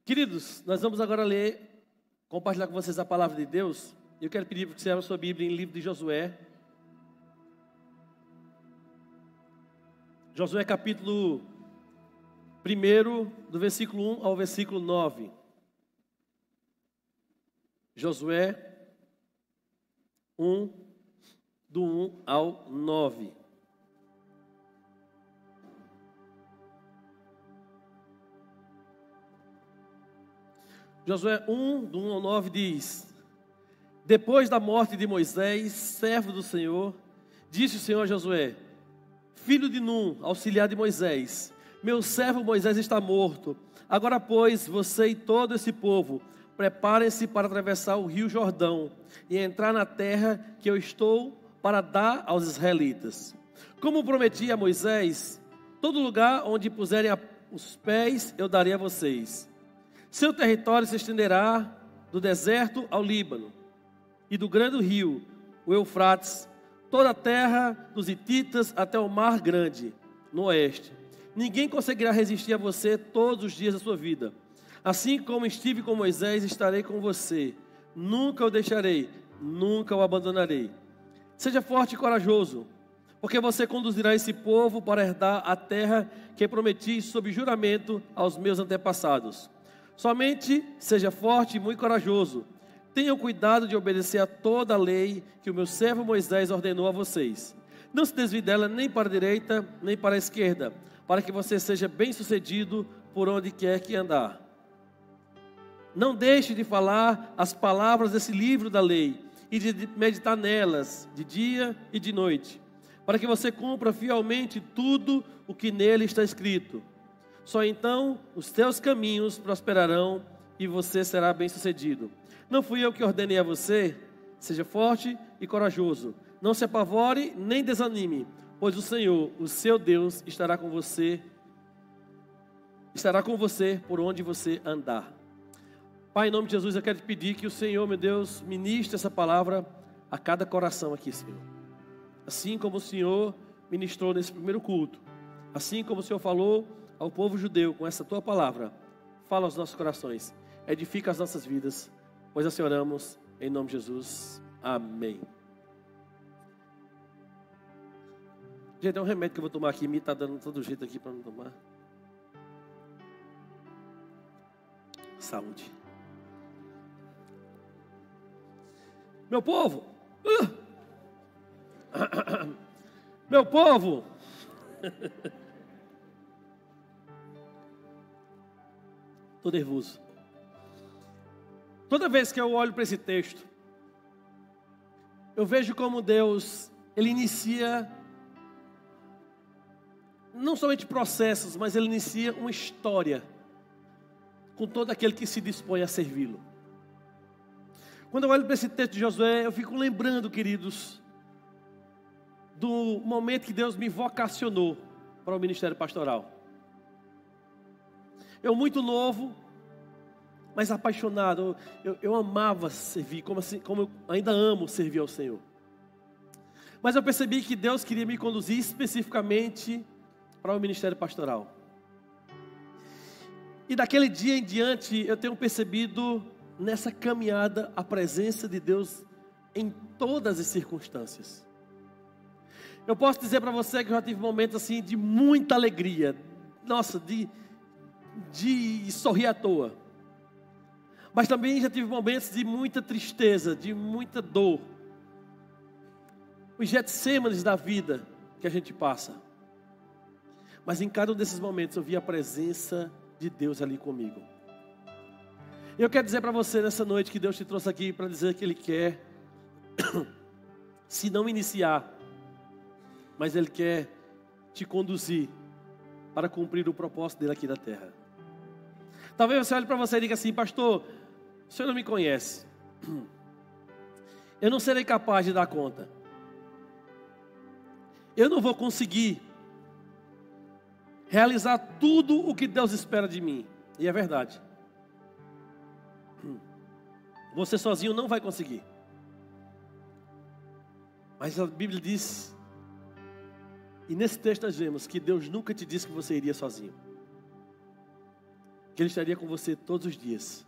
Queridos, nós vamos agora ler, compartilhar com vocês a palavra de Deus. Eu quero pedir para que você abra sua Bíblia em livro de Josué. Josué capítulo 1, do versículo 1 ao versículo 9. Josué 1, do 1 ao 9. Josué 1, do 1 ao 9 diz: Depois da morte de Moisés, servo do Senhor, disse o Senhor a Josué, filho de Num, auxiliar de Moisés: Meu servo Moisés está morto. Agora, pois, você e todo esse povo, preparem-se para atravessar o rio Jordão e entrar na terra que eu estou para dar aos israelitas. Como prometi a Moisés, todo lugar onde puserem os pés eu darei a vocês. Seu território se estenderá do deserto ao Líbano e do grande rio, o Eufrates, toda a terra dos hititas até o mar grande, no oeste. Ninguém conseguirá resistir a você todos os dias da sua vida. Assim como estive com Moisés, estarei com você. Nunca o deixarei, nunca o abandonarei. Seja forte e corajoso, porque você conduzirá esse povo para herdar a terra que prometi sob juramento aos meus antepassados. Somente seja forte e muito corajoso. Tenham cuidado de obedecer a toda a lei que o meu servo Moisés ordenou a vocês. Não se desvie dela nem para a direita, nem para a esquerda, para que você seja bem-sucedido por onde quer que andar. Não deixe de falar as palavras desse livro da lei e de meditar nelas de dia e de noite, para que você cumpra fielmente tudo o que nele está escrito. Só então os teus caminhos prosperarão e você será bem-sucedido. Não fui eu que ordenei a você? Seja forte e corajoso. Não se apavore nem desanime, pois o Senhor, o seu Deus, estará com você por onde você andar. Pai, em nome de Jesus, eu quero te pedir que o Senhor, meu Deus, ministre essa palavra a cada coração aqui, Senhor. Assim como o Senhor ministrou nesse primeiro culto, assim como o Senhor falou ao povo judeu com essa tua palavra, fala aos nossos corações, edifica as nossas vidas, pois assim oramos em nome de Jesus. Amém. Gente, é um remédio que eu vou tomar aqui, me está dando todo jeito aqui para não tomar. Saúde. Meu povo, meu povo, estou nervoso. Toda vez que eu olho para esse texto, eu vejo como Deus, Ele inicia, não somente processos, mas Ele inicia uma história com todo aquele que se dispõe a servi-lo. Quando eu olho para esse texto de Josué, eu fico lembrando, queridos, do momento que Deus me vocacionou para o ministério pastoral. Eu muito novo, mas apaixonado, eu amava servir, como eu ainda amo servir ao Senhor. Mas eu percebi que Deus queria me conduzir especificamente para o ministério pastoral. E daquele dia em diante, eu tenho percebido nessa caminhada a presença de Deus em todas as circunstâncias. Eu posso dizer para você que eu já tive momentos assim de muita alegria, nossa, de sorrir à toa. Mas também já tive momentos de muita tristeza, de muita dor. Os Getsêmanes da vida que a gente passa. Mas em cada um desses momentos eu vi a presença de Deus ali comigo. Eu quero dizer para você nessa noite que Deus te trouxe aqui para dizer que Ele quer, se não iniciar, mas Ele quer te conduzir para cumprir o propósito dele aqui na terra. Talvez você olhe para você e diga assim: pastor, o senhor não me conhece, eu não serei capaz de dar conta, eu não vou conseguir realizar tudo o que Deus espera de mim. E é verdade, você sozinho não vai conseguir. Mas a Bíblia diz, e nesse texto nós vemos que Deus nunca te disse que você iria sozinho. que Ele estaria com você todos os dias,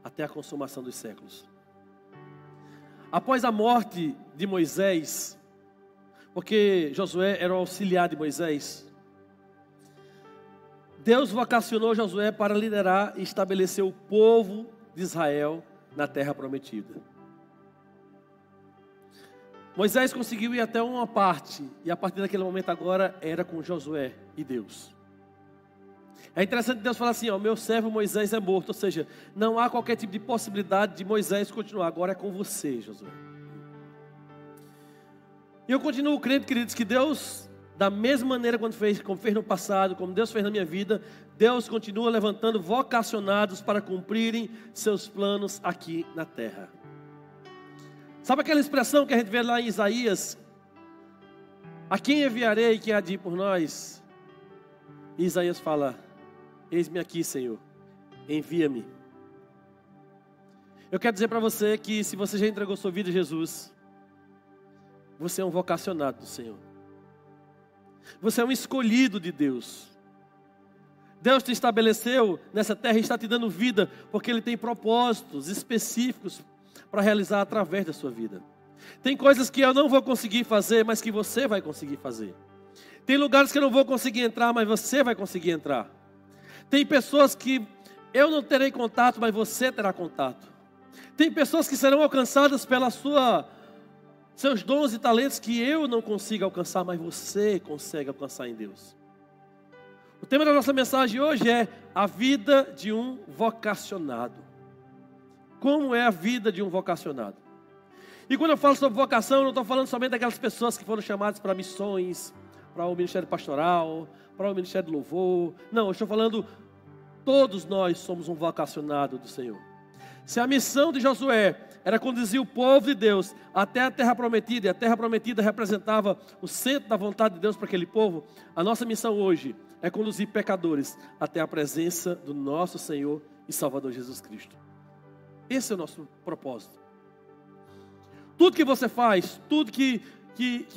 até a consumação dos séculos. Após a morte de Moisés, porque Josué era o auxiliar de Moisés, Deus vocacionou Josué para liderar e estabelecer o povo de Israel na terra prometida. Moisés conseguiu ir até uma parte, e a partir daquele momento agora era com Josué e Deus. É interessante Deus falar assim, ó, meu servo Moisés é morto, ou seja, não há qualquer tipo de possibilidade de Moisés continuar, agora é com você, Josué. E eu continuo crendo, queridos, que Deus, da mesma maneira como fez no passado, como Deus fez na minha vida, Deus continua levantando vocacionados para cumprirem seus planos aqui na terra. Sabe aquela expressão que a gente vê lá em Isaías? A quem enviarei que há de ir por nós? E Isaías fala, eis-me aqui, Senhor, envia-me. Eu quero dizer para você que se você já entregou sua vida a Jesus, você é um vocacionado do Senhor. Você é um escolhido de Deus. Deus te estabeleceu nessa terra e está te dando vida, porque Ele tem propósitos específicos para realizar através da sua vida. Tem coisas que eu não vou conseguir fazer, mas que você vai conseguir fazer. Tem lugares que eu não vou conseguir entrar, mas você vai conseguir entrar. Tem pessoas que eu não terei contato, mas você terá contato. Tem pessoas que serão alcançadas pelas seus dons e talentos que eu não consigo alcançar, mas você consegue alcançar em Deus. O tema da nossa mensagem hoje é a vida de um vocacionado. Como é a vida de um vocacionado? E quando eu falo sobre vocação, eu não estou falando somente daquelas pessoas que foram chamadas para missões, para o ministério pastoral, para o ministério de louvor. Não, eu estou falando, todos nós somos um vocacionado do Senhor. Se a missão de Josué era conduzir o povo de Deus até a terra prometida, e a terra prometida representava o centro da vontade de Deus para aquele povo, a nossa missão hoje é conduzir pecadores até a presença do nosso Senhor e Salvador Jesus Cristo. Esse é o nosso propósito. Tudo que você faz, tudo que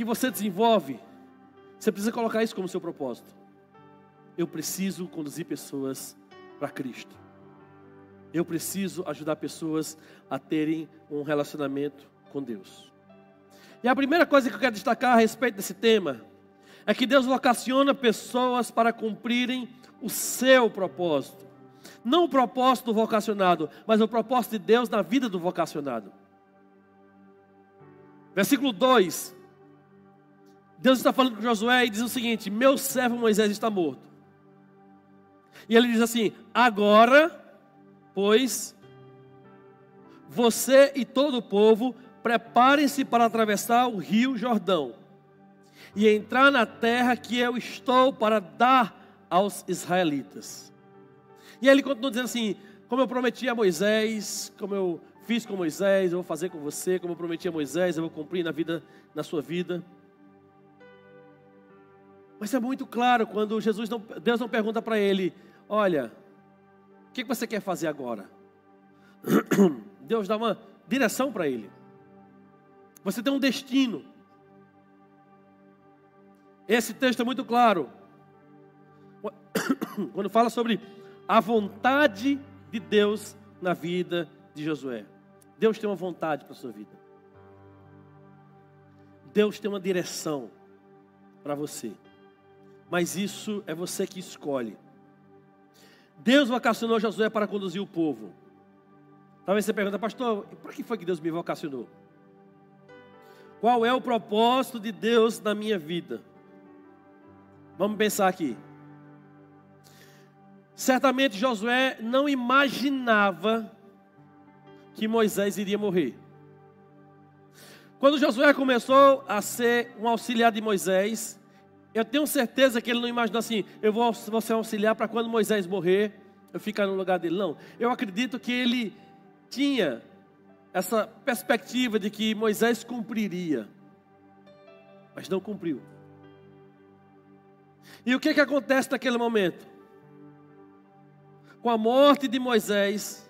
você desenvolve, você precisa colocar isso como seu propósito. Eu preciso conduzir pessoas para Cristo. Eu preciso ajudar pessoas a terem um relacionamento com Deus. E a primeira coisa que eu quero destacar a respeito desse tema é que Deus vocaciona pessoas para cumprirem o seu propósito. Não o propósito do vocacionado, mas o propósito de Deus na vida do vocacionado. Versículo 2. Deus está falando com Josué e diz o seguinte: meu servo Moisés está morto. E ele diz assim: agora, pois, você e todo o povo preparem-se para atravessar o rio Jordão e entrar na terra que eu estou para dar aos israelitas. E aí ele continua dizendo assim: como eu prometi a Moisés, como eu fiz com Moisés, eu vou fazer com você, como eu prometi a Moisés, eu vou cumprir na sua vida. Mas é muito claro quando Deus não pergunta para ele: olha, o que você quer fazer agora? Deus dá uma direção para ele. Você tem um destino. Esse texto é muito claro. Quando fala sobre a vontade de Deus na vida de Josué. Deus tem uma vontade para a sua vida. Deus tem uma direção para você. Mas isso é você que escolhe. Deus vocacionou Josué para conduzir o povo. Talvez você pergunte: pastor, para que foi que Deus me vocacionou? Qual é o propósito de Deus na minha vida? Vamos pensar aqui. Certamente Josué não imaginava que Moisés iria morrer. Quando Josué começou a ser um auxiliar de Moisés, eu tenho certeza que ele não imaginou assim: eu vou ser auxiliar para quando Moisés morrer, eu ficar no lugar dele. Não, eu acredito que ele tinha essa perspectiva de que Moisés cumpriria, mas não cumpriu. E o que acontece naquele momento? Com a morte de Moisés,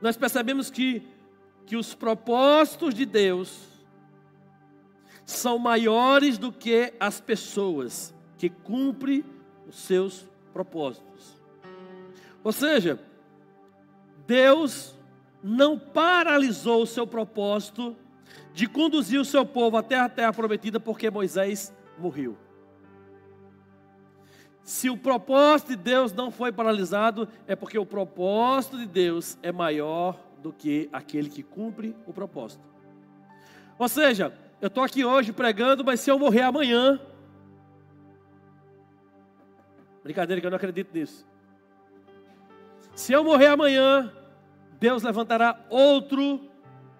nós percebemos que os propósitos de Deus são maiores do que as pessoas que cumprem os seus propósitos. Ou seja, Deus não paralisou o seu propósito de conduzir o seu povo até a terra prometida porque Moisés morreu. Se o propósito de Deus não foi paralisado, é porque o propósito de Deus é maior do que aquele que cumpre o propósito. Ou seja, eu estou aqui hoje pregando, mas se eu morrer amanhã... Brincadeira, que eu não acredito nisso. Se eu morrer amanhã, Deus levantará outro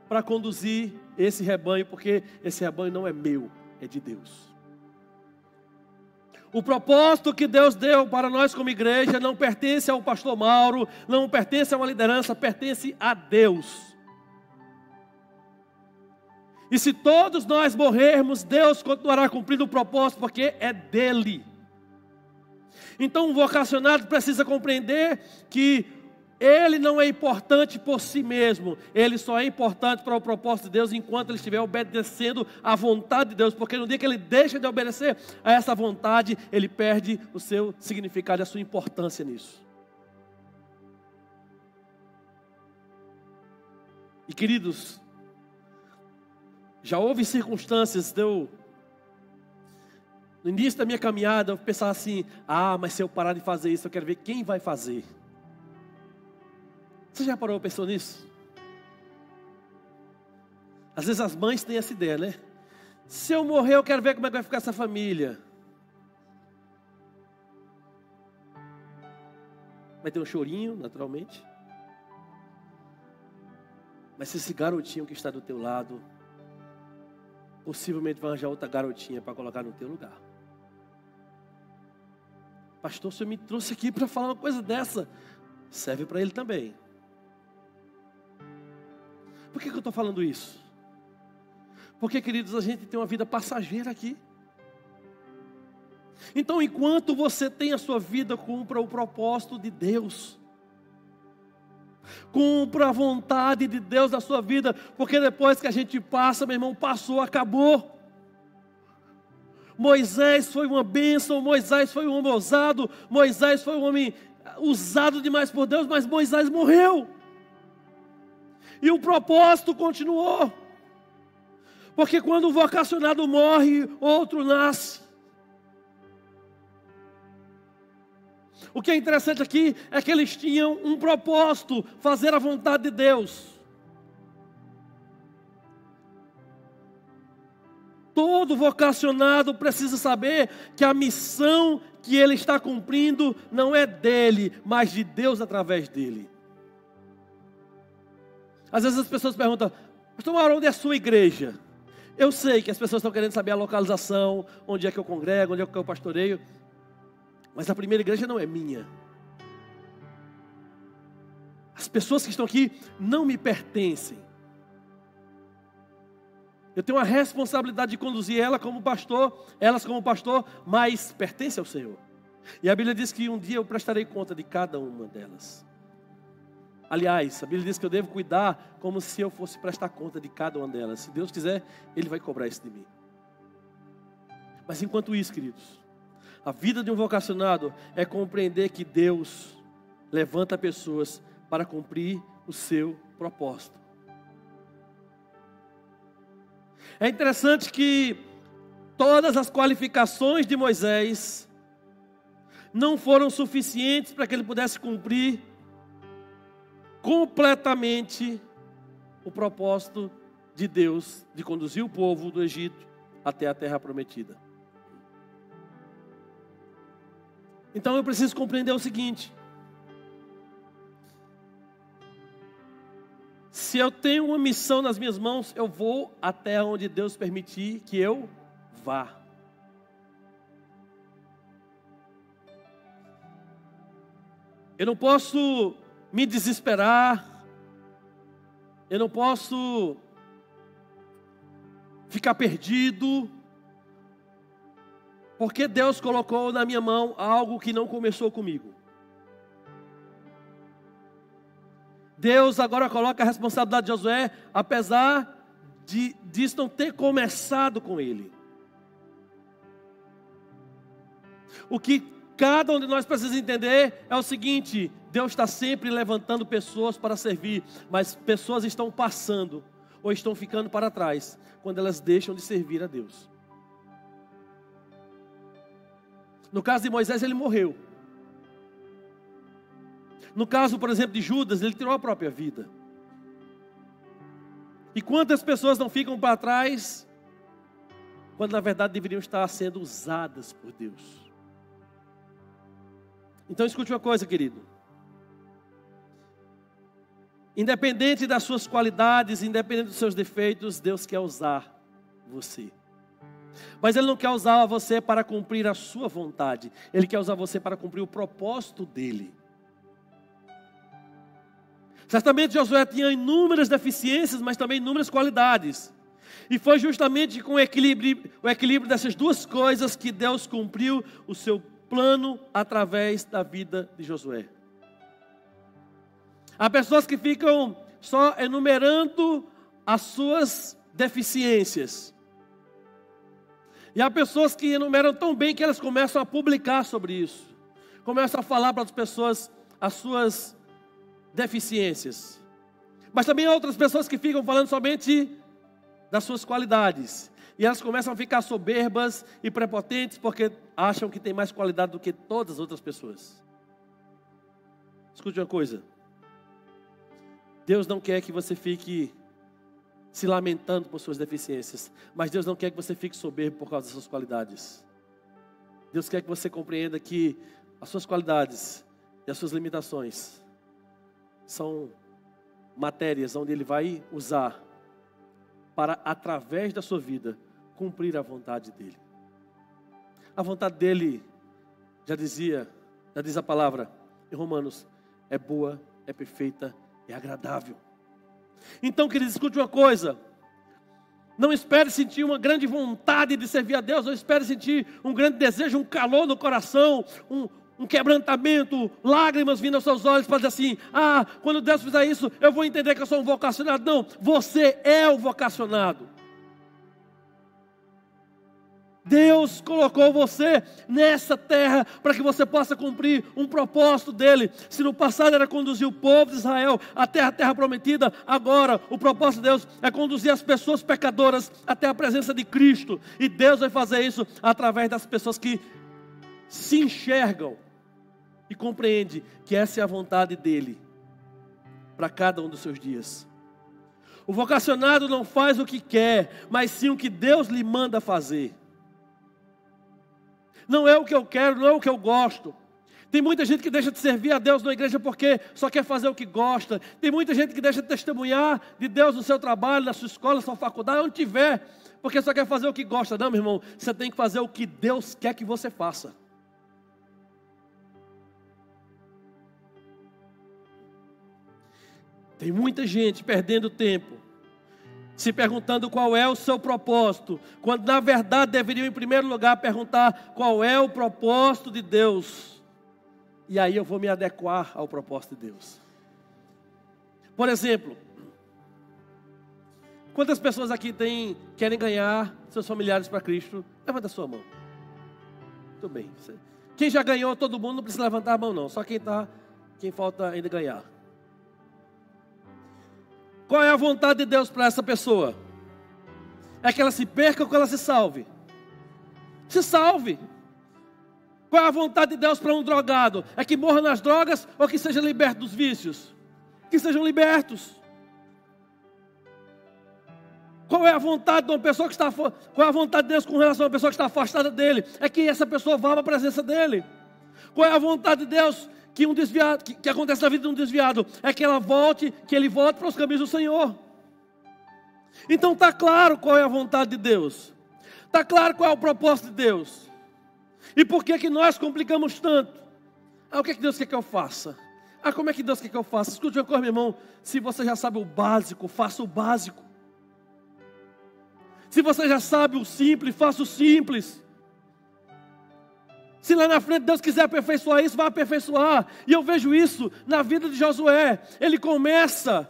para conduzir esse rebanho, porque esse rebanho não é meu, é de Deus. O propósito que Deus deu para nós como igreja não pertence ao pastor Mauro, não pertence a uma liderança, pertence a Deus. E se todos nós morrermos, Deus continuará cumprindo o propósito, porque é dele. Então, um vocacionado precisa compreender que ele não é importante por si mesmo, ele só é importante para o propósito de Deus enquanto ele estiver obedecendo à vontade de Deus, porque no dia que ele deixa de obedecer a essa vontade, ele perde o seu significado e a sua importância nisso. E queridos, já houve circunstâncias de eu, no início da minha caminhada, eu pensava assim: mas se eu parar de fazer isso, eu quero ver quem vai fazer. Você já parou e pensou nisso? Às vezes as mães têm essa ideia, né? Se eu morrer, eu quero ver como é que vai ficar essa família. Vai ter um chorinho, naturalmente. Mas se esse garotinho que está do teu lado, possivelmente vai arranjar outra garotinha para colocar no teu lugar. Pastor, o senhor me trouxe aqui para falar uma coisa dessa. Serve para ele também. Por que eu estou falando isso? Porque, queridos, a gente tem uma vida passageira aqui. Então, enquanto você tem a sua vida, cumpra o propósito de Deus. Cumpra a vontade de Deus na sua vida. Porque depois que a gente passa, meu irmão, passou, acabou. Moisés foi uma bênção, Moisés foi um homem ousado, Moisés foi um homem usado demais por Deus, mas Moisés morreu. E o propósito continuou. Porque quando o vocacionado morre, outro nasce. O que é interessante aqui é que eles tinham um propósito, fazer a vontade de Deus. Todo vocacionado precisa saber que a missão que ele está cumprindo não é dele, mas de Deus através dele. Às vezes as pessoas perguntam: pastor Mauro, onde é a sua igreja? Eu sei que as pessoas estão querendo saber a localização, onde é que eu congrego, onde é que eu pastoreio. Mas a primeira igreja não é minha. As pessoas que estão aqui não me pertencem. Eu tenho a responsabilidade de conduzir elas como pastor, mas pertence ao Senhor. E a Bíblia diz que um dia eu prestarei conta de cada uma delas. Aliás, a Bíblia diz que eu devo cuidar como se eu fosse prestar conta de cada uma delas. Se Deus quiser, Ele vai cobrar isso de mim. Mas enquanto isso, queridos, a vida de um vocacionado é compreender que Deus levanta pessoas para cumprir o seu propósito. É interessante que todas as qualificações de Moisés não foram suficientes para que ele pudesse cumprir completamente o propósito de Deus de conduzir o povo do Egito até a terra prometida. Então eu preciso compreender o seguinte: se eu tenho uma missão nas minhas mãos, eu vou até onde Deus permitir que eu vá. Eu não posso me desesperar, eu não posso ficar perdido, porque Deus colocou na minha mão algo que não começou comigo. Deus agora coloca a responsabilidade de Josué, apesar disso não ter começado com ele. O que cada um de nós precisa entender é o seguinte: Deus está sempre levantando pessoas para servir, mas pessoas estão passando ou estão ficando para trás quando elas deixam de servir a Deus. No caso de Moisés, ele morreu. No caso, por exemplo, de Judas, ele tirou a própria vida. E quantas pessoas não ficam para trás quando na verdade deveriam estar sendo usadas por Deus? Então escute uma coisa, querido. Independente das suas qualidades, independente dos seus defeitos, Deus quer usar você. Mas Ele não quer usar você para cumprir a sua vontade. Ele quer usar você para cumprir o propósito dEle. Certamente Josué tinha inúmeras deficiências, mas também inúmeras qualidades. E foi justamente com o equilíbrio dessas duas coisas que Deus cumpriu o seu plano através da vida de Josué. Há pessoas que ficam só enumerando as suas deficiências. E há pessoas que enumeram tão bem que elas começam a publicar sobre isso. Começam a falar para as pessoas as suas deficiências. Mas também há outras pessoas que ficam falando somente das suas qualidades. E elas começam a ficar soberbas e prepotentes porque acham que tem mais qualidade do que todas as outras pessoas. Escute uma coisa. Deus não quer que você fique se lamentando por suas deficiências, mas Deus não quer que você fique soberbo por causa das suas qualidades. Deus quer que você compreenda que as suas qualidades e as suas limitações são matérias onde Ele vai usar para, através da sua vida, cumprir a vontade dEle. A vontade dEle, já diz a palavra em Romanos, é boa, é perfeita, é agradável. Então, queridos, escute uma coisa. Não espere sentir uma grande vontade de servir a Deus. Não espere sentir um grande desejo, um calor no coração, um quebrantamento, lágrimas vindo aos seus olhos para dizer assim: quando Deus fizer isso, eu vou entender que eu sou um vocacionado. Não, você é o vocacionado. Deus colocou você nessa terra para que você possa cumprir um propósito dele. Se no passado era conduzir o povo de Israel até a terra prometida, agora o propósito de Deus é conduzir as pessoas pecadoras até a presença de Cristo. E Deus vai fazer isso através das pessoas que se enxergam e compreendem que essa é a vontade dele para cada um dos seus dias. O vocacionado não faz o que quer, mas sim o que Deus lhe manda fazer. Não é o que eu quero, não é o que eu gosto. Tem muita gente que deixa de servir a Deus na igreja porque só quer fazer o que gosta. Tem muita gente que deixa de testemunhar de Deus no seu trabalho, na sua escola, na sua faculdade, onde tiver, porque só quer fazer o que gosta. Não, meu irmão, você tem que fazer o que Deus quer que você faça. Tem muita gente perdendo tempo, se perguntando qual é o seu propósito, quando na verdade deveriam em primeiro lugar perguntar qual é o propósito de Deus. E aí eu vou me adequar ao propósito de Deus. Por exemplo, quantas pessoas aqui querem ganhar seus familiares para Cristo? Levanta a sua mão. Muito bem. Quem já ganhou, todo mundo não precisa levantar a mão não, só quem falta ainda ganhar. Qual é a vontade de Deus para essa pessoa? É que ela se perca ou que ela se salve? Se salve. Qual é a vontade de Deus para um drogado? É que morra nas drogas ou que seja liberto dos vícios? Que sejam libertos. Qual é a vontade de uma pessoa qual é a vontade de Deus com relação a uma pessoa que está afastada dele? É que essa pessoa vá para a presença dele. Qual é a vontade de Deus que acontece na vida de um desviado? É que ele volte para os caminhos do Senhor. Então está claro qual é a vontade de Deus. Está claro qual é o propósito de Deus. E por que nós complicamos tanto? O que Deus quer que eu faça? Como é que Deus quer que eu faça? Escute uma coisa, meu irmão. Se você já sabe o básico, faça o básico. Se você já sabe o simples, faça o simples. Se lá na frente Deus quiser aperfeiçoar isso, vai aperfeiçoar. E eu vejo isso na vida de Josué. Ele começa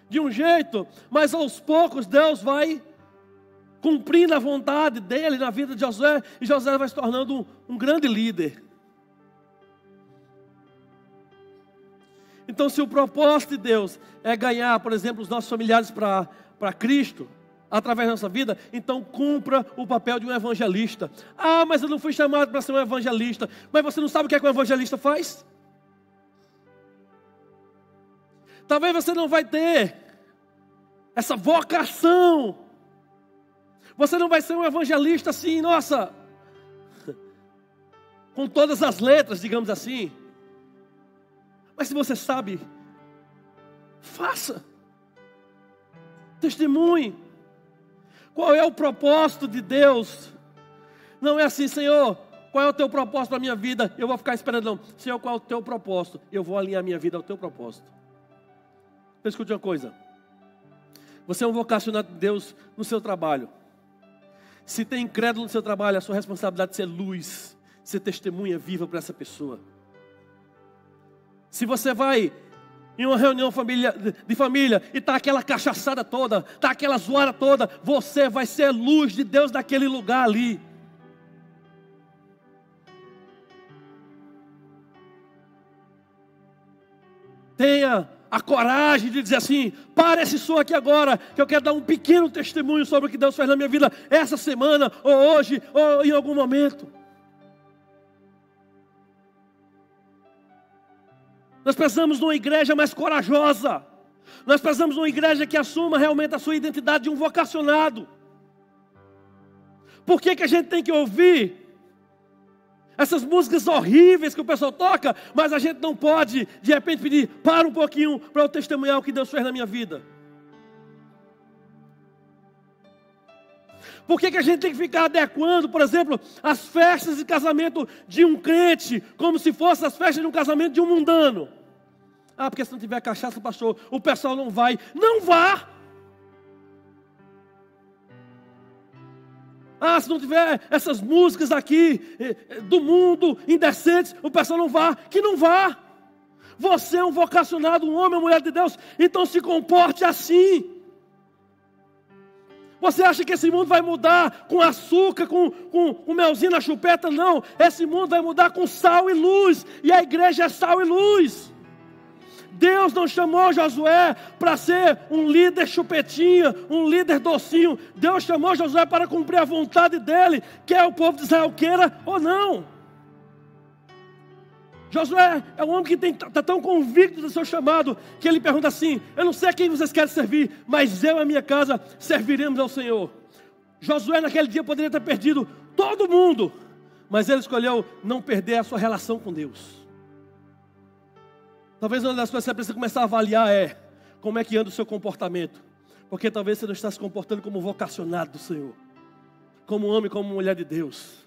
de um jeito, mas aos poucos Deus vai cumprindo a vontade dele na vida de Josué. E Josué vai se tornando um grande líder. Então, se o propósito de Deus é ganhar, por exemplo, os nossos familiares para Cristo, através da nossa vida, então cumpra o papel de um evangelista. Ah, mas eu não fui chamado para ser um evangelista. Mas você não sabe o que é que um evangelista faz? Talvez você não vai ter essa vocação. Você não vai ser um evangelista assim, nossa, com todas as letras, digamos assim. Mas se você sabe, faça. Testemunhe. Qual é o propósito de Deus? Não é assim, Senhor, qual é o teu propósito para a minha vida? Eu vou ficar esperando, não. Senhor, qual é o teu propósito? Eu vou alinhar minha vida ao teu propósito. Então escute uma coisa. Você é um vocacionado de Deus no seu trabalho. Se tem incrédulo no seu trabalho, a sua responsabilidade é ser luz, ser testemunha viva para essa pessoa. Se você vai em uma reunião de família e está aquela cachaçada toda, está aquela zoada toda, você vai ser luz de Deus naquele lugar ali. Tenha a coragem de dizer assim: para esse som aqui agora, que eu quero dar um pequeno testemunho sobre o que Deus fez na minha vida essa semana, ou hoje, ou em algum momento. Nós precisamos de uma igreja mais corajosa. Nós precisamos de uma igreja que assuma realmente a sua identidade de um vocacionado. Por que a gente tem que ouvir essas músicas horríveis que o pessoal toca, mas a gente não pode, de repente, pedir: para um pouquinho para eu testemunhar o que Deus fez na minha vida? Por que a gente tem que ficar adequando, por exemplo, as festas de casamento de um crente, como se fossem as festas de um casamento de um mundano? Ah, porque se não tiver cachaça, pastor, o pessoal não vai. Não vá! Ah, se não tiver essas músicas aqui do mundo, indecentes, o pessoal não vá. Que não vá! Você é um vocacionado, um homem ou mulher de Deus, então se comporte assim. Você acha que esse mundo vai mudar com açúcar, com melzinho na chupeta? Não, esse mundo vai mudar com sal e luz, e a igreja é sal e luz. Deus não chamou Josué para ser um líder chupetinha, um líder docinho. Deus chamou Josué para cumprir a vontade dele, quer o povo de Israel queira ou não. Josué é um homem que está tão convicto do seu chamado, que ele pergunta assim: eu não sei a quem vocês querem servir, mas eu e a minha casa serviremos ao Senhor. Josué naquele dia poderia ter perdido todo mundo, mas ele escolheu não perder a sua relação com Deus. Talvez uma das coisas que você precisa começar a avaliar é como é que anda o seu comportamento. Porque talvez você não está se comportando como vocacionado do Senhor, como homem, como mulher de Deus.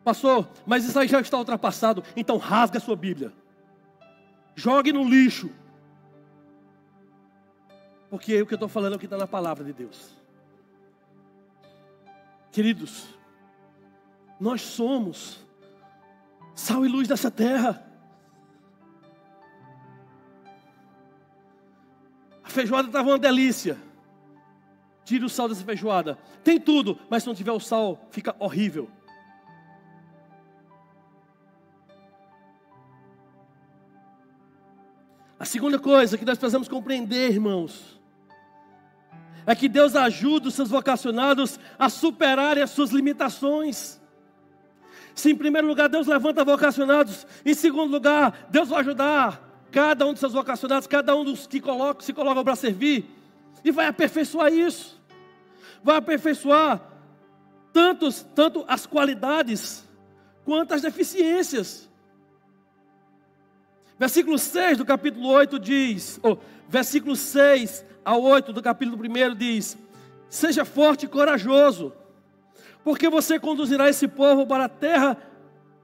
Pastor, mas isso aí já está ultrapassado. Então rasga a sua Bíblia, jogue no lixo, porque o que eu estou falando é o que está na palavra de Deus. Queridos, nós somos sal e luz dessa terra. A feijoada estava uma delícia. Tire o sal dessa feijoada. Tem tudo, mas se não tiver o sal, fica horrível. A segunda coisa que nós precisamos compreender, irmãos, é que Deus ajuda os seus vocacionados a superarem as suas limitações. Se em primeiro lugar Deus levanta vocacionados, em segundo lugar Deus vai ajudar cada um dos seus vocacionados, cada um dos que se colocam para servir, e vai aperfeiçoar isso. Vai aperfeiçoar tanto as qualidades quanto as deficiências. Versículo 6 do capítulo 8 diz, versículo 6 ao 8 do capítulo 1 diz: seja forte e corajoso, porque você conduzirá esse povo para a terra,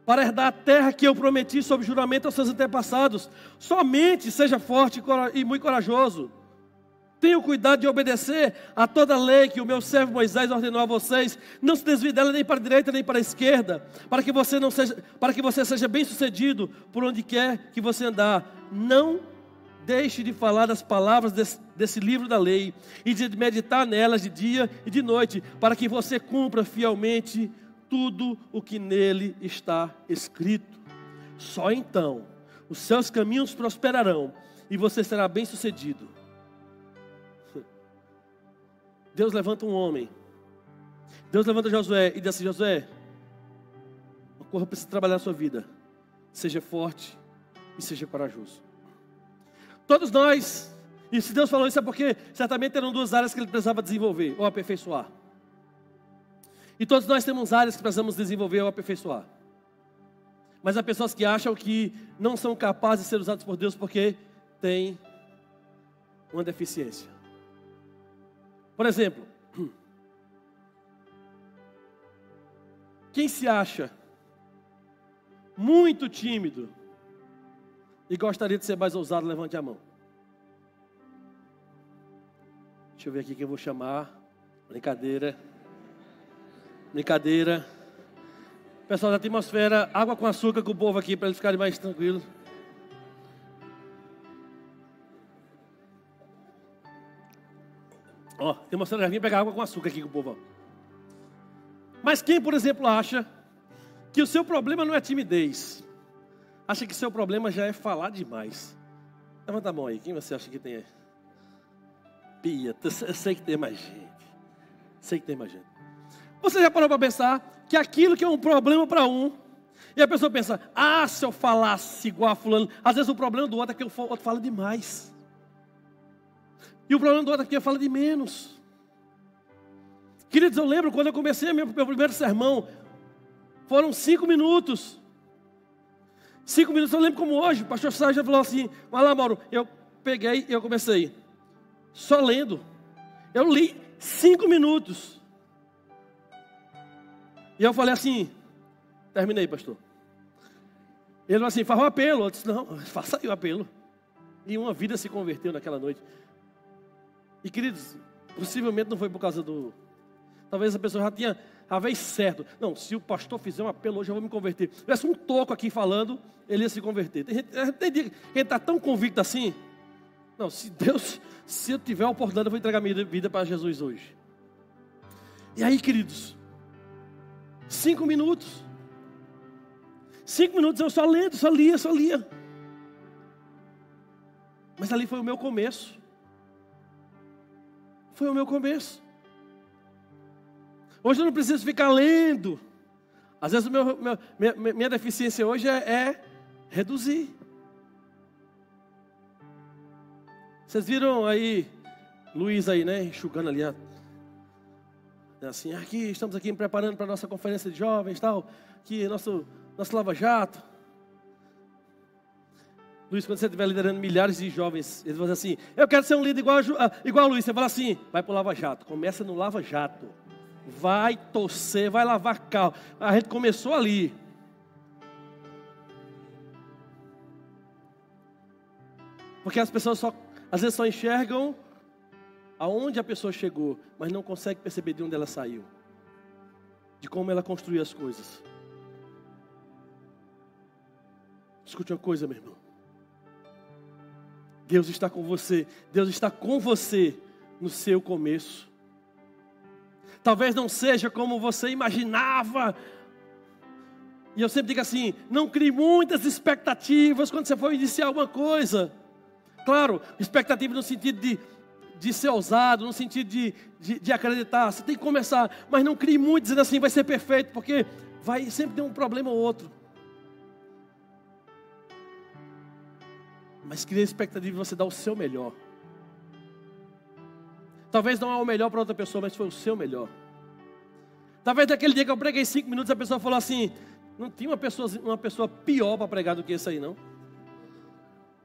para herdar a terra que eu prometi sob juramento aos seus antepassados. Somente seja forte e muito corajoso. Tenha o cuidado de obedecer a toda a lei que o meu servo Moisés ordenou a vocês. Não se desvie dela nem para a direita nem para a esquerda, para que você seja bem sucedido por onde quer que você andar. Não deixe de falar das palavras desse livro da lei e de meditar nelas de dia e de noite, para que você cumpra fielmente tudo o que nele está escrito. Só então os seus caminhos prosperarão e você será bem-sucedido. Deus levanta um homem. Deus levanta Josué e diz assim: Josué, uma coisa precisa trabalhar na sua vida. Seja forte e seja corajoso. Todos nós, e se Deus falou isso é porque certamente eram duas áreas que ele precisava desenvolver ou aperfeiçoar. E todos nós temos áreas que precisamos desenvolver ou aperfeiçoar. Mas há pessoas que acham que não são capazes de ser usados por Deus porque têm uma deficiência. Por exemplo, quem se acha muito tímido e gostaria de ser mais ousado, levante a mão. Deixa eu ver aqui quem eu vou chamar. Brincadeira. Brincadeira. Pessoal da atmosfera, água com açúcar com o povo aqui, para eles ficarem mais tranquilos. Ó, tem uma senhora vir pegar água com açúcar aqui com o povo. Mas quem, por exemplo, acha que o seu problema não é timidez, acha que seu problema já é falar demais? Levanta a mão aí, quem você acha que tem? Pia, eu sei que tem mais gente. Sei que tem mais gente. Você já parou para pensar que aquilo que é um problema para um, e a pessoa pensa, se eu falasse igual a fulano, às vezes o problema do outro é que o outro fala demais. E o problema do outro é que ele fala de menos. Queridos, eu lembro quando eu comecei meu primeiro sermão, foram 5 minutos. 5 minutos, eu lembro como hoje, o pastor Sérgio falou assim, vai lá, Mauro, eu peguei e eu comecei, só lendo. Eu li 5 minutos. E eu falei assim, terminei, pastor. Ele falou assim, faz um apelo. Eu disse, não, faça aí o apelo. E uma vida se converteu naquela noite. E queridos, possivelmente não foi por causa do... Talvez a pessoa já tinha a vez certo. Não, se o pastor fizer um apelo hoje eu vou me converter. Se tivesse um toco aqui falando, ele ia se converter. Tem dia que ele está tão convicto assim. Não, se eu tiver a oportunidade, eu vou entregar minha vida para Jesus hoje. E aí, queridos, 5 minutos. 5 minutos eu só lendo, só lia. Mas ali foi o meu começo. Foi o meu começo. Hoje eu não preciso ficar lendo. Às vezes minha deficiência hoje é reduzir. Vocês viram aí, Luiz aí, né? Enxugando ali. Assim, estamos aqui preparando para a nossa conferência de jovens, tal. Aqui, nosso Lava Jato. Luiz, quando você estiver liderando milhares de jovens, eles vão dizer assim, eu quero ser um líder igual a Luiz. Você fala assim, vai para o Lava Jato. Começa no Lava Jato. Vai torcer, vai lavar carro. A gente começou ali. Porque as pessoas às vezes só enxergam aonde a pessoa chegou, mas não consegue perceber de onde ela saiu, de como ela construiu as coisas. Escute uma coisa, meu irmão. Deus está com você. Deus está com você no seu começo. Talvez não seja como você imaginava. E eu sempre digo assim, não crie muitas expectativas quando você for iniciar alguma coisa. Claro, expectativa no sentido de ser ousado, no sentido de acreditar. Você tem que começar, mas não crie muito dizendo assim, vai ser perfeito, porque vai sempre ter um problema ou outro. Mas crie a expectativa de você dar o seu melhor. Talvez não é o melhor para outra pessoa, mas foi o seu melhor. Talvez naquele dia que eu preguei 5 minutos, a pessoa falou assim, não tinha uma pessoa pior para pregar do que esse aí, não.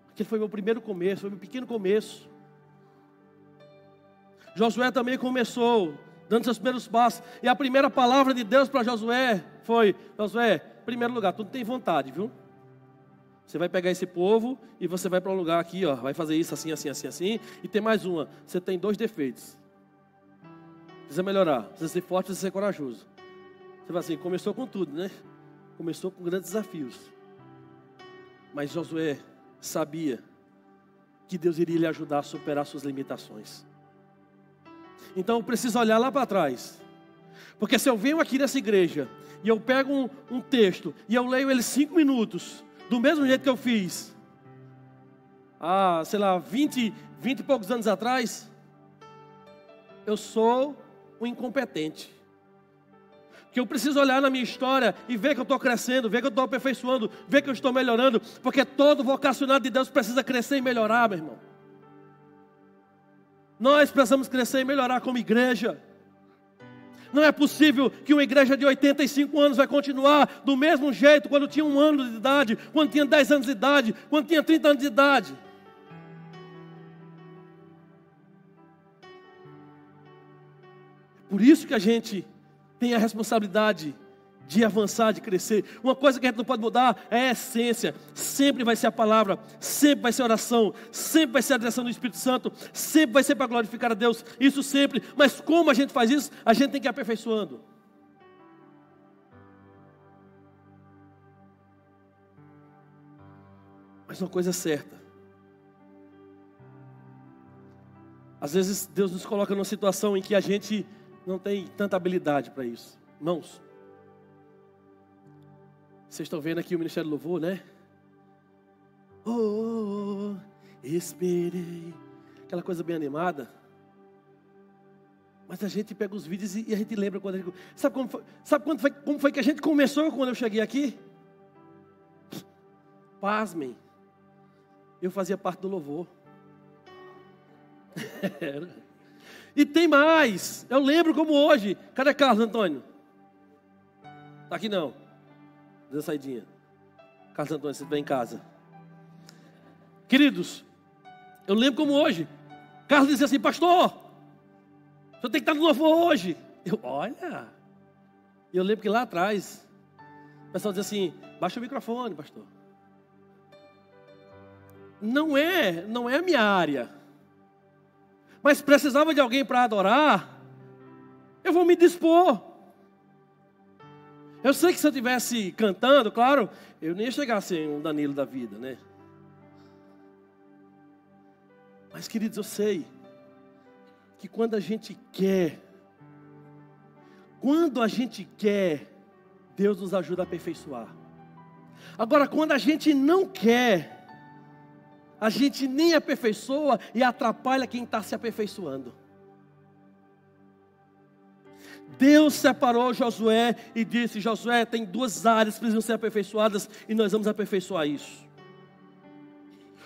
Aquele foi meu primeiro começo, foi meu pequeno começo. Josué também começou, dando seus primeiros passos. E a primeira palavra de Deus para Josué foi, Josué, em primeiro lugar, tu não tem vontade, viu? Você vai pegar esse povo e você vai para um lugar aqui, ó, vai fazer isso assim, assim, assim, assim. E tem mais uma, você tem 2 defeitos. Precisa melhorar, precisa ser forte, precisa ser corajoso. Você vai assim, começou com tudo, né? Começou com grandes desafios. Mas Josué sabia que Deus iria lhe ajudar a superar suas limitações. Então eu preciso olhar lá para trás. Porque se eu venho aqui nessa igreja e eu pego um texto e eu leio ele 5 minutos, do mesmo jeito que eu fiz, há, sei lá, 20 e poucos anos atrás, eu sou um incompetente. Que eu preciso olhar na minha história e ver que eu estou crescendo, ver que eu estou aperfeiçoando, ver que eu estou melhorando, porque todo vocacionado de Deus precisa crescer e melhorar, meu irmão. Nós precisamos crescer e melhorar como igreja. Não é possível que uma igreja de 85 anos vai continuar do mesmo jeito quando tinha 1 ano de idade, quando tinha 10 anos de idade, quando tinha 30 anos de idade. Por isso que a gente tem a responsabilidade de avançar, de crescer. Uma coisa que a gente não pode mudar é a essência. Sempre vai ser a palavra, sempre vai ser a oração, sempre vai ser a direção do Espírito Santo, sempre vai ser para glorificar a Deus, isso sempre. Mas como a gente faz isso? A gente tem que ir aperfeiçoando. Mas uma coisa é certa. Às vezes Deus nos coloca numa situação em que a gente não tem tanta habilidade para isso. Irmãos, vocês estão vendo aqui o Ministério do Louvor, né? Oh, esperei. Aquela coisa bem animada. Mas a gente pega os vídeos e a gente lembra quando a gente... Como foi que a gente começou quando eu cheguei aqui? Pasmem. Eu fazia parte do louvor. E tem mais. Eu lembro como hoje. Cadê Carlos Antônio? Tá aqui não. Dê uma saidinha. Carlos Antônio, você vem em casa. Queridos, eu lembro como hoje. Carlos disse assim: pastor, o senhor tem que estar no louvor hoje. Olha. E eu lembro que lá atrás o pessoal dizia assim: baixa o microfone, pastor. Não é a minha área. Mas precisava de alguém para adorar, eu vou me dispor. Eu sei que se eu estivesse cantando, claro, eu nem ia chegar a ser um Danilo da vida, né? Mas, queridos, eu sei que quando a gente quer, Deus nos ajuda a aperfeiçoar. Agora, quando a gente não quer, a gente nem aperfeiçoa e atrapalha quem está se aperfeiçoando. Deus separou Josué e disse: Josué, tem 2 áreas que precisam ser aperfeiçoadas e nós vamos aperfeiçoar isso.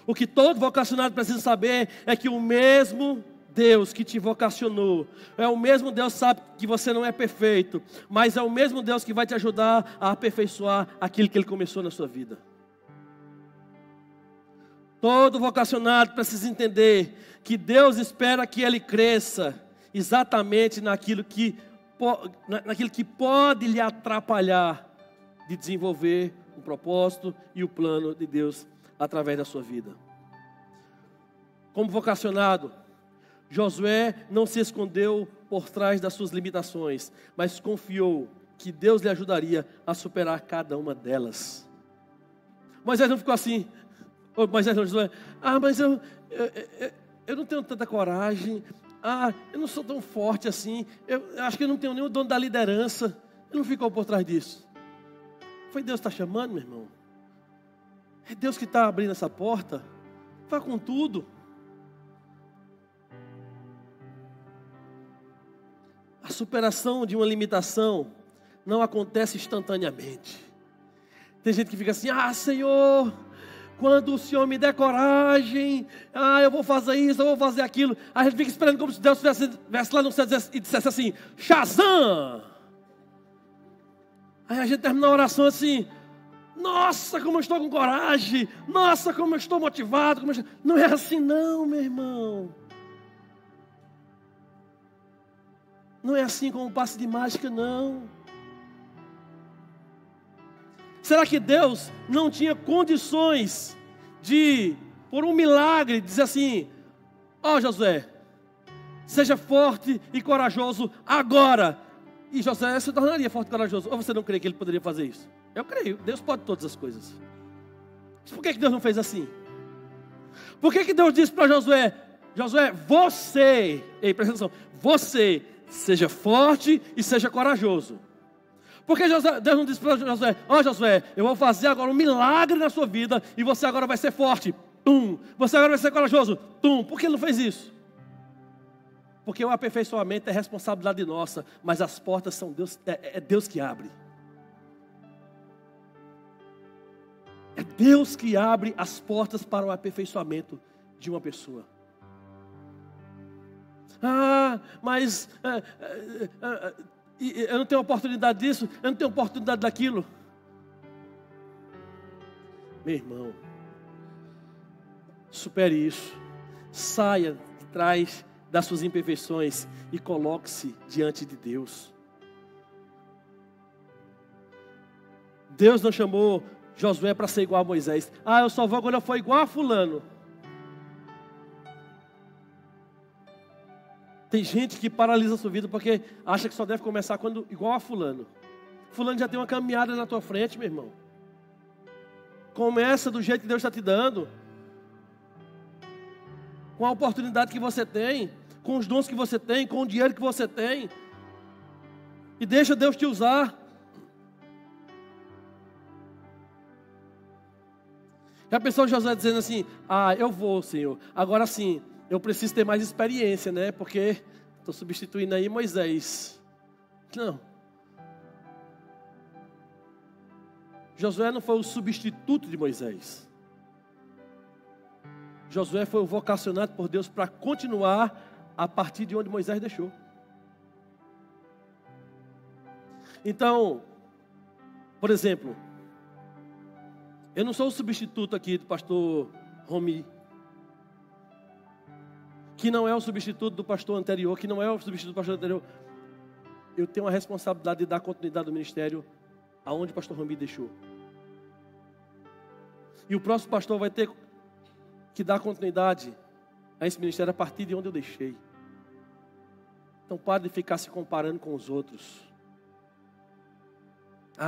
O que todo vocacionado precisa saber é que o mesmo Deus que te vocacionou é o mesmo Deus que sabe que você não é perfeito, mas é o mesmo Deus que vai te ajudar a aperfeiçoar aquilo que Ele começou na sua vida. Todo vocacionado precisa entender que Deus espera que ele cresça exatamente naquilo que pode lhe atrapalhar de desenvolver o propósito e o plano de Deus através da sua vida. Como vocacionado, Josué não se escondeu por trás das suas limitações, mas confiou que Deus lhe ajudaria a superar cada uma delas. Moisés não ficou assim: mas eu não tenho tanta coragem, eu não sou tão forte assim, eu acho que eu não tenho nenhum dono da liderança. Ele não ficou por trás disso. Foi Deus que está chamando, meu irmão. É Deus que está abrindo essa porta. Vá com tudo. A superação de uma limitação não acontece instantaneamente. Tem gente que fica assim: Senhor, quando o Senhor me der coragem, eu vou fazer isso, eu vou fazer aquilo. A gente fica esperando como se Deus estivesse lá no céu e dissesse assim: Shazam! Aí a gente termina a oração assim: nossa, como eu estou com coragem, nossa, como eu estou motivado. Não é assim não, meu irmão. Não é assim como um passe de mágica, não. Será que Deus não tinha condições de, por um milagre, dizer assim: Josué, seja forte e corajoso agora? E Josué se tornaria forte e corajoso. Ou você não crê que ele poderia fazer isso? Eu creio, Deus pode todas as coisas. Mas por que Deus não fez assim? Por que Deus disse para Josué: Josué, você, presta atenção, você seja forte e seja corajoso? Porque Deus não disse para Josué: Josué, eu vou fazer agora um milagre na sua vida e você agora vai ser forte. Tum. Você agora vai ser corajoso. Tum. Por que ele não fez isso? Porque o aperfeiçoamento é responsabilidade nossa, mas as portas são Deus, é Deus que abre. É Deus que abre as portas para o aperfeiçoamento de uma pessoa. Mas eu não tenho oportunidade disso, eu não tenho oportunidade daquilo. Meu irmão, supere isso. Saia de trás das suas imperfeições e coloque-se diante de Deus. Deus não chamou Josué para ser igual a Moisés. Eu só vou quando eu for igual a fulano. Tem gente que paralisa a sua vida porque acha que só deve começar quando igual a fulano. Fulano já tem uma caminhada na tua frente, meu irmão. Começa do jeito que Deus está te dando. Com a oportunidade que você tem, com os dons que você tem, com o dinheiro que você tem. E deixa Deus te usar. Já pensou Josué dizendo assim: eu vou, Senhor. Agora sim, eu preciso ter mais experiência, né? Porque estou substituindo aí Moisés. Não. Josué não foi o substituto de Moisés. Josué foi o vocacionado por Deus para continuar a partir de onde Moisés deixou. Então, por exemplo, eu não sou o substituto aqui do pastor Romi, que não é o substituto do pastor anterior, que não é o substituto do pastor anterior. Eu tenho a responsabilidade de dar continuidade do ministério aonde o pastor Romi deixou. E o próximo pastor vai ter que dar continuidade a esse ministério a partir de onde eu deixei. Então pare de ficar se comparando com os outros.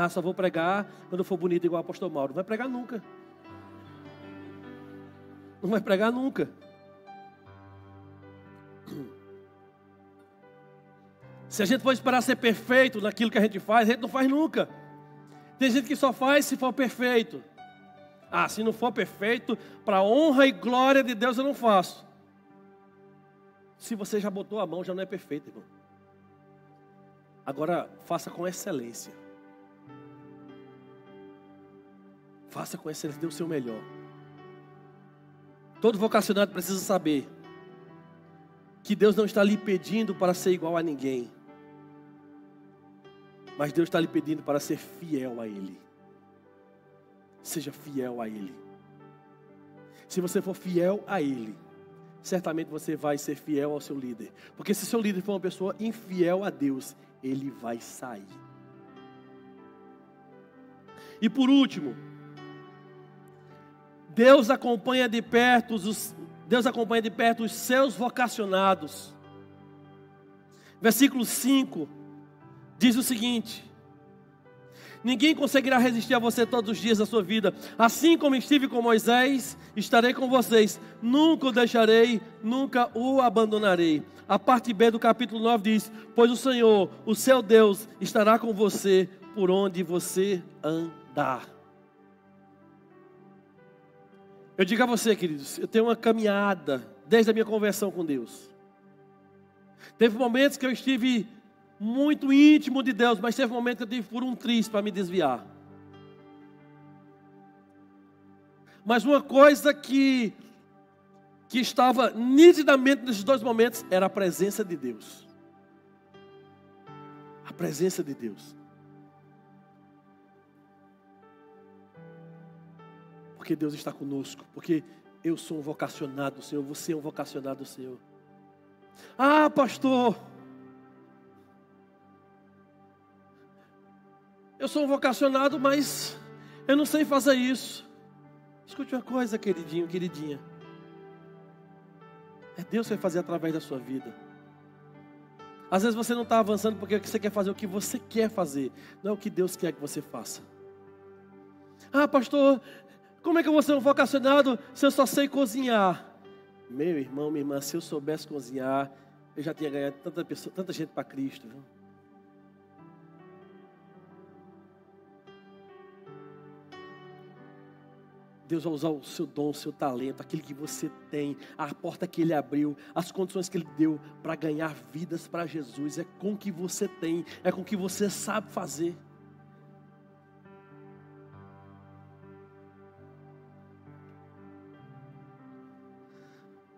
Só vou pregar quando eu for bonito igual o apóstolo Mauro. Não vai pregar nunca. Não vai pregar nunca. Se a gente for esperar ser perfeito naquilo que a gente não faz nunca. Tem gente que só faz se for perfeito. Se não for perfeito, para a honra e glória de Deus eu não faço. Se você já botou a mão, já não é perfeito, irmão. Agora, faça com excelência. Faça com excelência, dê o seu melhor. Todo vocacionado precisa saber que Deus não está lhe pedindo para ser igual a ninguém, mas Deus está lhe pedindo para ser fiel a Ele. Seja fiel a Ele. Se você for fiel a Ele, certamente você vai ser fiel ao seu líder. Porque se seu líder for uma pessoa infiel a Deus, ele vai sair. E por último, Deus acompanha de perto os seus vocacionados. Versículo 5 diz o seguinte: ninguém conseguirá resistir a você todos os dias da sua vida. Assim como estive com Moisés, estarei com vocês. Nunca o deixarei, nunca o abandonarei. A parte B do capítulo 9 diz: pois o Senhor, o seu Deus, estará com você por onde você andar. Eu digo a você, queridos, eu tenho uma caminhada desde a minha conversão com Deus. Teve momentos que eu estive muito íntimo de Deus, mas teve momentos que eu tive por um triz para me desviar. Mas uma coisa que estava nitidamente nesses dois momentos era a presença de Deus. A presença de Deus. Porque Deus está conosco, porque eu sou um vocacionado do Senhor, você é um vocacionado do Senhor. Pastor, eu sou um vocacionado, mas eu não sei fazer isso. Escute uma coisa, queridinho, queridinha. É Deus que vai fazer através da sua vida. Às vezes você não está avançando porque você quer fazer o que você quer fazer, não é o que Deus quer que você faça. Pastor, como é que eu vou ser um vocacionado se eu só sei cozinhar? Meu irmão, minha irmã, se eu soubesse cozinhar, eu já tinha ganhado tanta gente para Cristo, viu? Deus vai usar o seu dom, o seu talento, aquilo que você tem, a porta que Ele abriu, as condições que Ele deu para ganhar vidas para Jesus. É com o que você tem, é com o que você sabe fazer.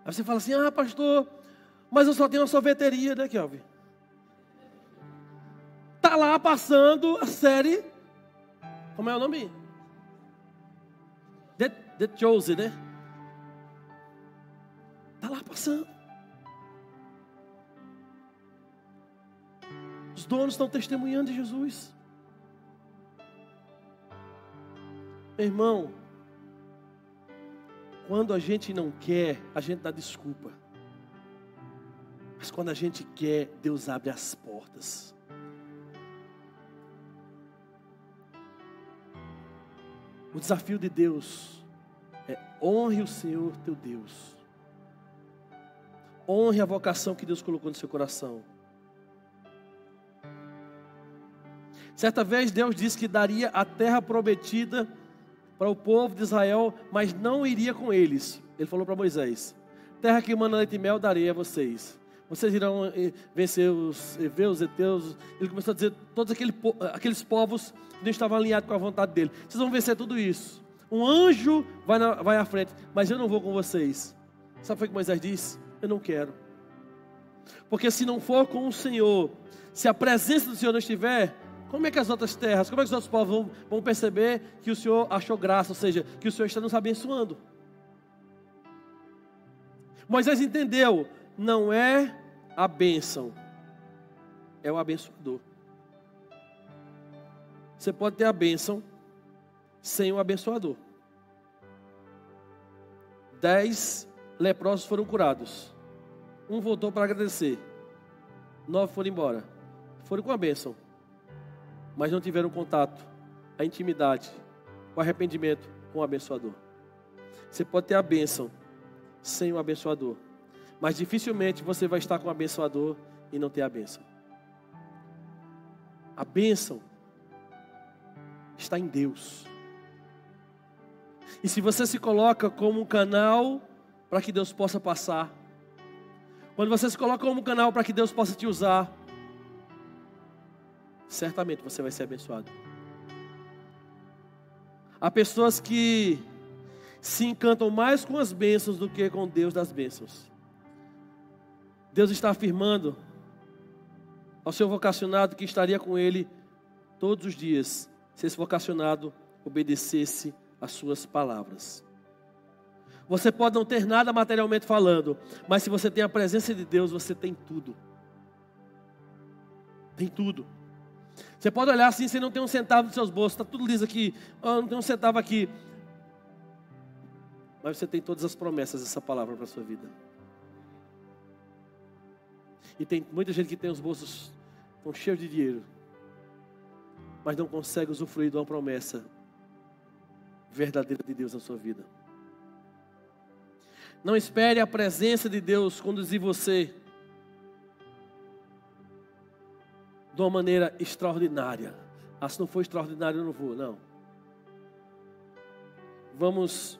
Aí você fala assim, pastor, mas eu só tenho uma sorveteria, né, Kelvin? Tá lá passando a série, como é o nome? The Chosen, né? Tá lá passando. Os donos estão testemunhando de Jesus. Meu irmão, quando a gente não quer, a gente dá desculpa. Mas quando a gente quer, Deus abre as portas. O desafio de Deus é honre o Senhor teu Deus. Honre a vocação que Deus colocou no seu coração. Certa vez Deus disse que daria a terra prometida para o povo de Israel, mas não iria com eles. Ele falou para Moisés: terra que mana leite e mel darei a vocês. Vocês irão vencer os heveus, os heteus. Ele começou a dizer todos aqueles povos que não estavam alinhados com a vontade dele. Vocês vão vencer tudo isso. Um anjo vai à frente, mas eu não vou com vocês. Sabe o que Moisés disse? Eu não quero. Porque se não for com o Senhor, se a presença do Senhor não estiver, como é que as outras terras, como é que os outros povos vão perceber que o Senhor achou graça, ou seja, que o Senhor está nos abençoando? Moisés entendeu, não é a bênção, é o abençoador. Você pode ter a bênção sem o abençoador. 10 leprosos foram curados. Um voltou para agradecer. 9 foram embora. Foram com a bênção, mas não tiveram contato, a intimidade, o arrependimento com o abençoador. Você pode ter a bênção sem o abençoador, mas dificilmente você vai estar com o abençoador e não ter a bênção. A bênção está em Deus. E se você se coloca como um canal para que Deus possa passar, quando você se coloca como um canal para que Deus possa te usar, certamente você vai ser abençoado. Há pessoas que se encantam mais com as bênçãos do que com Deus das bênçãos. Deus está afirmando ao seu vocacionado que estaria com ele todos os dias, se esse vocacionado obedecesse às suas palavras. Você pode não ter nada materialmente falando, mas se você tem a presença de Deus, você tem tudo. Tem tudo. Você pode olhar assim, você não tem um centavo nos seus bolsos, está tudo liso aqui, não tem um centavo aqui. Mas você tem todas as promessas dessa palavra para a sua vida. E tem muita gente que tem os bolsos tão cheios de dinheiro, mas não consegue usufruir de uma promessa verdadeira de Deus na sua vida. Não espere a presença de Deus conduzir você de uma maneira extraordinária. Se não for extraordinário eu não vou, não. Vamos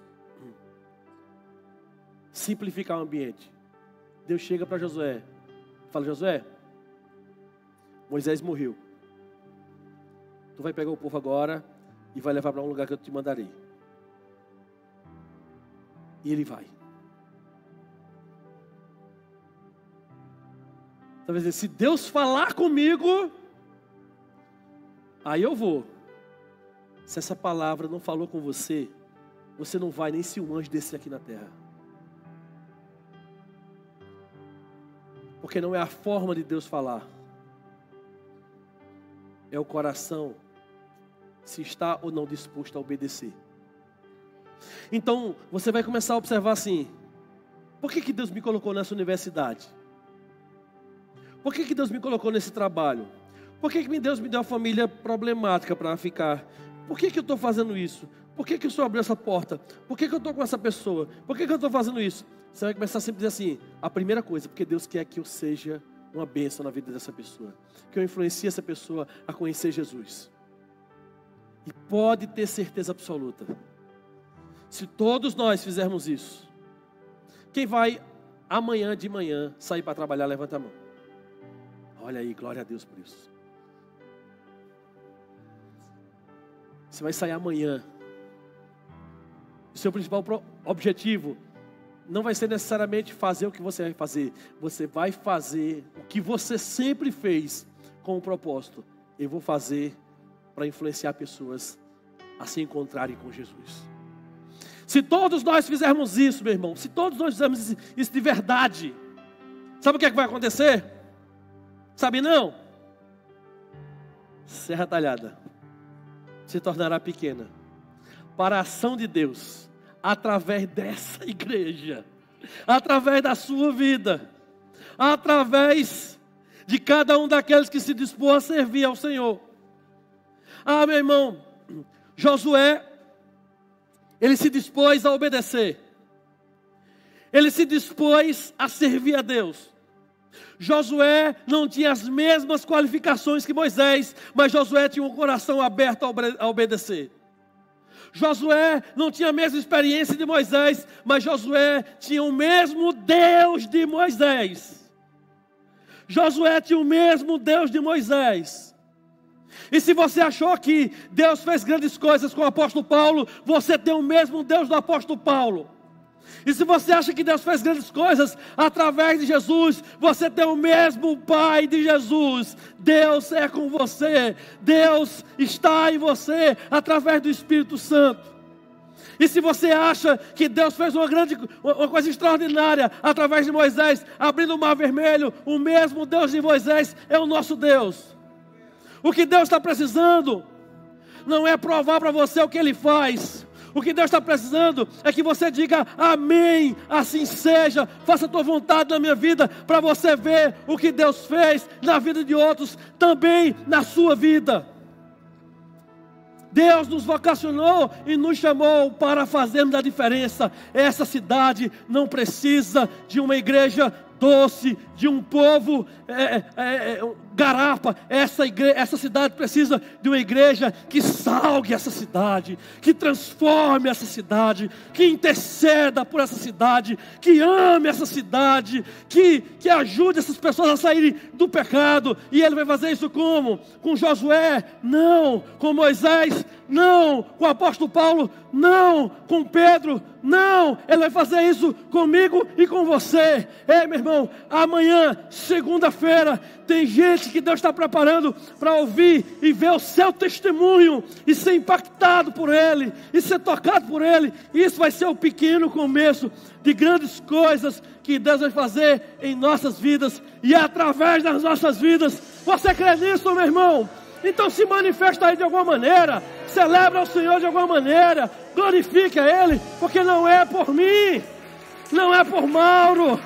simplificar o ambiente. Deus chega para Josué, fala: Josué, Moisés morreu. Tu vai pegar o povo agora e vai levar para um lugar que eu te mandarei. E ele vai. Talvez se Deus falar comigo, aí eu vou. Se essa palavra não falou com você, você não vai nem se um anjo descer aqui na terra. Porque não é a forma de Deus falar, é o coração, se está ou não disposto a obedecer. Então você vai começar a observar assim: por que Deus me colocou nessa universidade? Por que Deus me colocou nesse trabalho? Por que Deus me deu uma família problemática para ficar? Por que eu estou fazendo isso? Por que o Senhor abriu essa porta? Por que eu estou com essa pessoa? Por que eu estou fazendo isso? Você vai começar sempre a dizer assim: a primeira coisa, porque Deus quer que eu seja uma bênção na vida dessa pessoa, que eu influencie essa pessoa a conhecer Jesus. E pode ter certeza absoluta, Se todos nós fizermos isso, quem vai amanhã de manhã sair para trabalhar, levanta a mão. Olha aí, glória a Deus por isso. Você vai sair amanhã. O seu principal objetivo não vai ser necessariamente fazer o que você vai fazer. Você vai fazer o que você sempre fez com o propósito. Eu vou fazer para influenciar pessoas a se encontrarem com Jesus. Se todos nós fizermos isso, meu irmão, se todos nós fizermos isso de verdade, sabe o que é que vai acontecer? Sabe não? Serra Talhada se tornará pequena para a ação de Deus, através dessa igreja, através da sua vida, através de cada um daqueles que se dispôs a servir ao Senhor. Ah, meu irmão, Josué, ele se dispôs a obedecer, ele se dispôs a servir a Deus. Josué não tinha as mesmas qualificações que Moisés, mas Josué tinha um coração aberto a obedecer. Josué não tinha a mesma experiência de Moisés, mas Josué tinha o mesmo Deus de Moisés. Josué tinha o mesmo Deus de Moisés. E se você achou que Deus fez grandes coisas com o apóstolo Paulo, você tem o mesmo Deus do apóstolo Paulo. E se você acha que Deus fez grandes coisas através de Jesus, você tem o mesmo Pai de Jesus. Deus é com você. Deus está em você através do Espírito Santo. E se você acha que Deus fez uma coisa extraordinária através de Moisés, abrindo o Mar Vermelho, o mesmo Deus de Moisés é o nosso Deus. O que Deus está precisando não é provar para você o que Ele faz. O que Deus está precisando é que você diga amém, assim seja, faça a tua vontade na minha vida, para você ver o que Deus fez na vida de outros, também na sua vida. Deus nos vocacionou e nos chamou para fazermos a diferença. Essa cidade não precisa de uma igreja doce, de um povo garapa. Essa cidade precisa de uma igreja que salgue essa cidade, que transforme essa cidade, que interceda por essa cidade, que ame essa cidade, que ajude essas pessoas a saírem do pecado. E Ele vai fazer isso como? Com Josué? Não. Com Moisés? Não. Com o apóstolo Paulo? Não. Com Pedro? Não. Ele vai fazer isso comigo e com você. Ei, meu irmão, amanhã, segunda-feira, tem gente que Deus está preparando para ouvir e ver o seu testemunho e ser impactado por ele e ser tocado por ele. Isso vai ser o pequeno começo de grandes coisas que Deus vai fazer em nossas vidas e através das nossas vidas. Você crê nisso, meu irmão? Então se manifesta aí de alguma maneira, celebra o Senhor de alguma maneira, glorifique a Ele, porque não é por mim, não é por Mauro,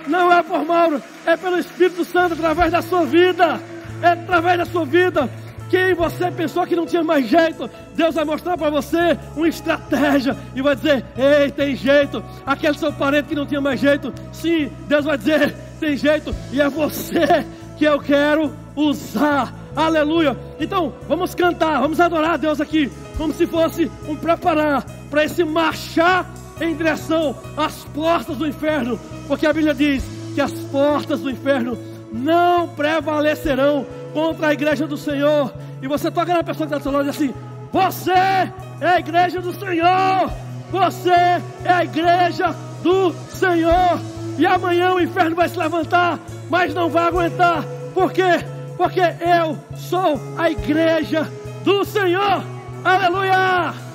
não é por Mauro, é pelo Espírito Santo através da sua vida, é através da sua vida. Quem você pensou que não tinha mais jeito, Deus vai mostrar para você uma estratégia e vai dizer, ei, tem jeito. Aquele seu parente que não tinha mais jeito, sim, Deus vai dizer, tem jeito, e é você que eu quero usar. Aleluia. Então vamos cantar, vamos adorar a Deus aqui, como se fosse um preparar para esse marchar em direção às portas do inferno, porque a Bíblia diz que as portas do inferno não prevalecerão contra a igreja do Senhor. E você toca na pessoa que está do seu lado e diz assim, você é a igreja do Senhor, você é a igreja do Senhor. E amanhã o inferno vai se levantar, mas não vai aguentar. Por quê? Porque eu sou a igreja do Senhor. Aleluia!